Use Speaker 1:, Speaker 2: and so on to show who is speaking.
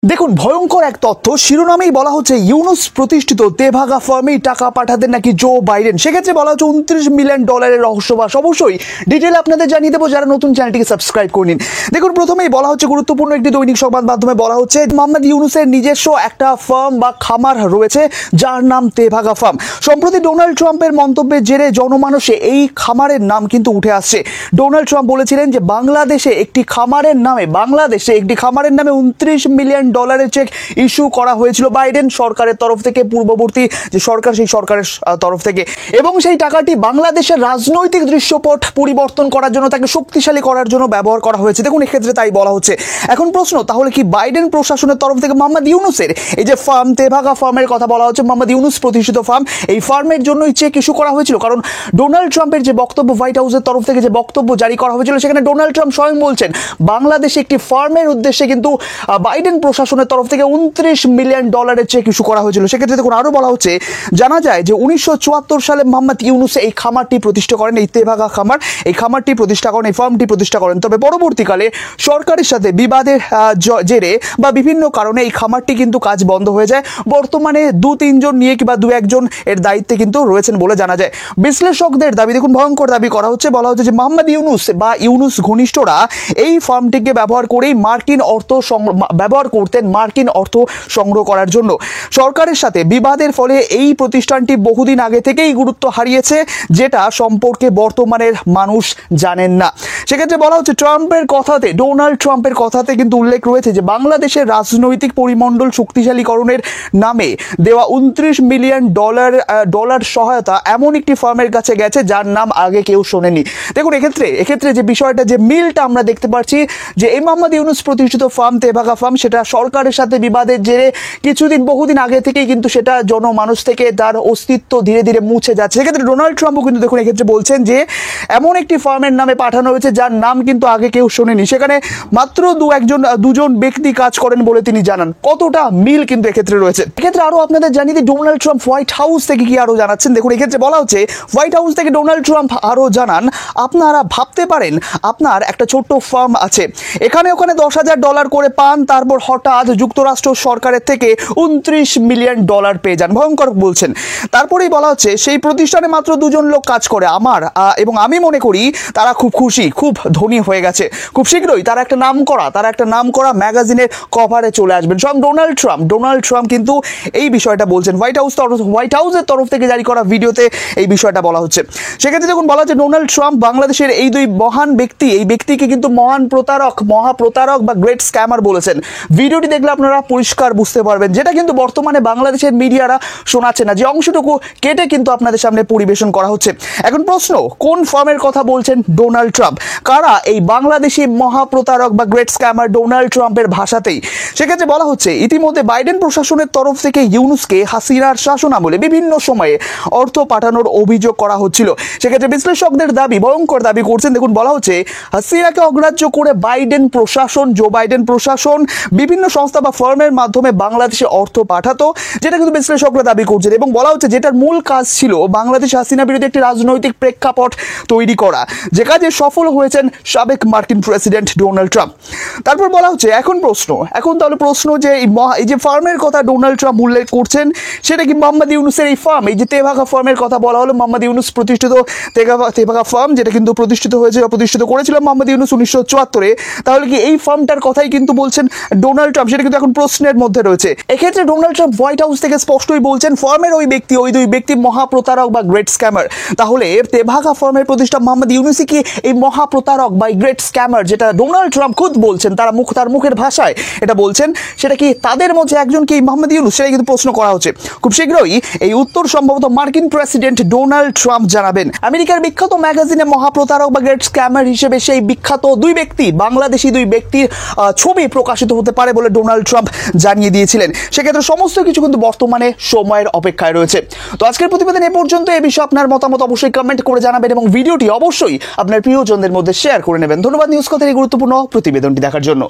Speaker 1: দেখুন ভয়ঙ্কর এক তথ্য শিরোনামেই বলা হচ্ছে ইউনুস প্রতিষ্ঠিত তেভাগা ফার্মেই টাকা পাঠাতেন নাকি জো বাইডেন। সেক্ষেত্রে বলা হচ্ছে $29 মিলিয়ন রহস্যবাস। অবশ্যই ডিটেল আপনাদের জানিয়ে দেবো, যারা নতুন চ্যানেলটিকে সাবস্ক্রাইব করে নিন। দেখুন প্রথমেই বলা হচ্ছে গুরুত্বপূর্ণ একটি দৈনিক সংবাদ মাধ্যমে বলা হচ্ছে মোহাম্মদ ইউনুসের নিজস্ব একটা ফার্ম বা খামার রয়েছে যার নাম তেভাগা ফার্ম। সম্প্রতি ডোনাল্ড ট্রাম্পের মন্তব্যের জেরে জনমানসে এই খামারের নাম কিন্তু উঠে আসছে। ডোনাল্ড ট্রাম্প বলেছিলেন যে বাংলাদেশে একটি খামারের নামে $29 মিলিয়ন চেক ইস্যু করা হয়েছিল বাইডেন সরকারের তরফ থেকে, পূর্ববর্তী যে সরকার সেই সরকারের তরফ থেকে, এবং সেই টাকাটি বাংলাদেশের রাজনৈতিক দৃশ্যপট পরিবর্তন করার জন্য, তাকে শক্তিশালী করার জন্য ব্যবহার করা হয়েছে। দেখুন এক্ষেত্রে তাই বলা হচ্ছে। এখন প্রশ্ন, তাহলে কি বাইডেন প্রশাসনের তরফ থেকে মোহাম্মদ ইউনুসের এই যে ফার্ম তেভাগা ফার্মের কথা বলা হচ্ছে, মোহাম্মদ ইউনুস প্রতিষ্ঠিত ফার্ম, এই ফার্মের জন্যই চেক ইস্যু করা হয়েছিল? কারণ ডোনাল্ড ট্রাম্পের যে বক্তব্য, হোয়াইট হাউসের তরফ থেকে যে বক্তব্য জারি করা হয়েছিল, সেখানে ডোনাল্ড ট্রাম্প স্বয়ং বলছেন বাংলাদেশে একটি ফার্মের উদ্দেশ্যে কিন্তু বাইডেন প্রশাসনের তরফ থেকে $29 মিলিয়ন চেক ইস্যু করা হয়েছিল। সেক্ষেত্রে দেখুন আরো বলা হচ্ছে, জানা যায় যে 1974 সালে মোহাম্মদ ইউনুস এই খামারটি প্রতিষ্ঠা করেন, এই তেভাগা খামার, এই খামারটি প্রতিষ্ঠা করেন, এই ফার্মটি প্রতিষ্ঠা করেন। তবে পরবর্তীকালে সরকারের সাথে বিবাদের জেরে বা বিভিন্ন কারণে এই খামারটি কিন্তু কাজ বন্ধ হয়ে যায়। বর্তমানে 2-3 জন নিয়ে কিংবা 2-1 জন এর দায়িত্বে কিন্তু রয়েছেন বলে জানা যায়। বিশ্লেষকদের দাবি, দেখুন ভয়ঙ্কর দাবি করা হচ্ছে, বলা হচ্ছে যে মোহাম্মদ ইউনুস বা ইউনুস ঘনিষ্ঠরা এই ফার্মটিকে ব্যবহার করেই মার্কিন অর্থ সংগ্রহ করার জন্য। সরকারের সাথে বিবাদের ফলে এই প্রতিষ্ঠানটি বহুদিন আগে থেকেই গুরুত্ব হারিয়েছে, যেটা সম্পর্কে বর্তমানের মানুষ জানেন না। সেক্ষেত্রে বলা হচ্ছে ডোনাল্ড ট্রাম্পের কথাতে কিন্তু উল্লেখ রয়েছে যে বাংলাদেশের রাজনৈতিক পরিমণ্ডল শক্তিশালীকরণের নামে দেওয়া $29 মিলিয়ন সহায়তা এমন একটি ফার্মের কাছে গেছে যার নাম আগে কেউ শোনেনি। দেখুন এক্ষেত্রে যে বিষয়টা, যে মিলটা আমরা দেখতে পাচ্ছি, যে এই মোহাম্মদ ইউনুস প্রতিষ্ঠিত ফার্ম তেভাগা ফার্ম, সেটা সরকারের সাথে বিবাদের জেরে বহুদিন আগে থেকেই কিন্তু সেটা জনমানুষ থেকে তার অস্তিত্ব ধীরে ধীরে মুছে যাচ্ছে। সেক্ষেত্রে ডোনাল্ড ট্রাম্পও কিন্তু দেখুন এক্ষেত্রে বলছেন যে এমন একটি ফার্মের নামে পাঠানো হয়েছে যার নাম কিন্তু আগে কেউ শোনেনি, সেখানে মাত্র দুজন ব্যক্তি কাজ করেন বলে তিনি জানান। কতটা মিল কিন্তু এক্ষেত্রে রয়েছে। এক্ষেত্রে আরো আপনাদের জানিয়ে দিই ডোনাল্ড ট্রাম্প হোয়াইট হাউস থেকে কি আরো জানাচ্ছেন। দেখুন এক্ষেত্রে বলা হচ্ছে, হোয়াইট হাউস থেকে ডোনাল্ড ট্রাম্প আরো জানান, আপনারা ভাবতে পারেন আপনার একটা ছোট্ট ফার্ম আছে, এখানে ওখানে $10,000 করে পান, তারপর হঠাৎ যুক্তরাষ্ট্র সরকারের থেকে $29 মিলিয়ন পেয়ে যান। ভয়ঙ্কর বলছেন। তারপরেই বলা হচ্ছে সেই প্রতিষ্ঠানে মাত্র 2 জন লোক কাজ করে, এবং আমি মনে করি তারা খুব খুশি, খুব ধনী হয়ে গেছে। খুব শীঘ্রই তারা একটা নাম করা ম্যাগাজিনের কভারে চলে আসবেন। সব ডোনাল্ড ট্রাম্প কিন্তু এই বিষয়টা বলছেন। হোয়াইট হাউসের তরফ থেকে জারি করা ভিডিওতে এই বিষয়টা বলা হচ্ছে। সেক্ষেত্রে যখন বলা হচ্ছে ডোনাল্ড ট্রাম্প বাংলাদেশের এই দুই মহান ব্যক্তি, এই ব্যক্তিকে কিন্তু মহাপ্রতারক বা গ্রেট স্ক্যামার বলেছেন। ভিডিওটি দেখলে আপনারা পরিষ্কার বুঝতে পারবেন, যেটা কিন্তু বর্তমানে বাংলাদেশের মিডিয়ারা শোনাচ্ছে না, যে অংশটুকু কেটে কিন্তু আপনাদের সামনে পরিবেশন করা হচ্ছে। এখন প্রশ্ন, কোন ফার্মের কথা বলছেন ডোনাল্ড ট্রাম্প? কারা এই বাংলাদেশি মহাপ্রতারক বা গ্রেট স্ক্যামার ডোনাল্ড ট্রাম্পের ভাষাতেই? সেক্ষেত্রে বলা হচ্ছে ইতিমধ্যে বাইডেন প্রশাসনের তরফ থেকে ইউনুসকে হাসিনার শাসনামলে বিভিন্ন সময়ে অর্থ পাঠানোর অভিযোগ করা হচ্ছিল। সেক্ষেত্রে বিশ্লেষকদের দাবি, ভয়ঙ্কর দাবি করছেন। দেখুন বলা হচ্ছে হাসিনাকে অগ্রাহ্য করে জো বাইডেন প্রশাসন বিভিন্ন সংস্থা বা ফার্মের মাধ্যমে বাংলাদেশে অর্থ পাঠাতো, যেটা কিন্তু বিশ্লেষকরা দাবি করছেন। এবং বলা হচ্ছে যেটার মূল কাজ ছিল বাংলাদেশ হাসিনা বিরোধী একটি রাজনৈতিক প্রেক্ষাপট তৈরি করা, যে কাজে সফল হয়েছেন সাবেক মার্কিন প্রেসিডেন্ট ডোনাল্ড ট্রাম্প। তারপর বলা হচ্ছে এখন তাহলে প্রশ্ন যে এই যে ফার্মের কথা ডোনাল্ড ট্রাম্প উল্লেখ করছেন, সেটা কি মোহাম্মদ ইউনুসের এই ফার্ম, এই যে তেভাগা ফার্মের কথা বলা হলো, মোহাম্মদ ইউনুস প্রতিষ্ঠিত তেভাগা ফার্ম, যেটা কিন্তু প্রতিষ্ঠিত করেছিল মোহাম্মদ ইউনুস 1974-এ, তাহলে কি এই ফার্মটার কথাই কিন্তু বলছেন ডোনাল্ড ট্রাম্প? সেটা কিন্তু এখন প্রশ্নের মধ্যে রয়েছে। এক্ষেত্রে ডোনাল্ড ট্রাম্প হোয়াইট হাউস থেকে স্পষ্টই বলছেন ফার্মের ওই দুই ব্যক্তি মহাপ্রতারক বা গ্রেট স্ক্যামার। তাহলে তেভাগা ফার্মের প্রতিষ্ঠা মোহাম্মদ ইউনুসই কি এই মহাপ্রতারক বা গ্রেট স্ক্যামার, যেটা ডোনাল্ড ট্রাম্প খুদ বলছেন, তার মুখের ভাষায় এটা বলছেন, সেটা কি তাদের মধ্যে একজন কি মোহাম্মদ ইউনুস? সেটা কিন্তু প্রশ্ন করা হচ্ছে। খুব শীঘ্রই এই উত্তর সম্ভবত মার্কিন প্রেসিডেন্ট ডোনাল্ড ট্রাম্প জানাবেন। আমেরিকার বিখ্যাত ম্যাগাজিনে মহাপ্রতারক বা গ্রেট স্ক্যামার হিসেবে সেই বিখ্যাত বাংলাদেশি দুই ব্যক্তির ছবি প্রকাশিত হতে পারে বলে ডোনাল্ড ট্রাম্প জানিয়ে দিয়েছিলেন। সেক্ষেত্রে সমস্ত কিছু কিন্তু বর্তমানে সময়ের অপেক্ষায় রয়েছে। তো আজকের প্রতিবেদন এ পর্যন্ত। এই বিষয়ে আপনার মতামত অবশ্যই কমেন্ট করে জানাবেন এবং ভিডিওটি অবশ্যই আপনার প্রিয়জনদের মধ্যে শেয়ার করে নেবেন। ধন্যবাদ নিউজ কথার এই গুরুত্বপূর্ণ প্রতিবেদনটি দেখার জন্য।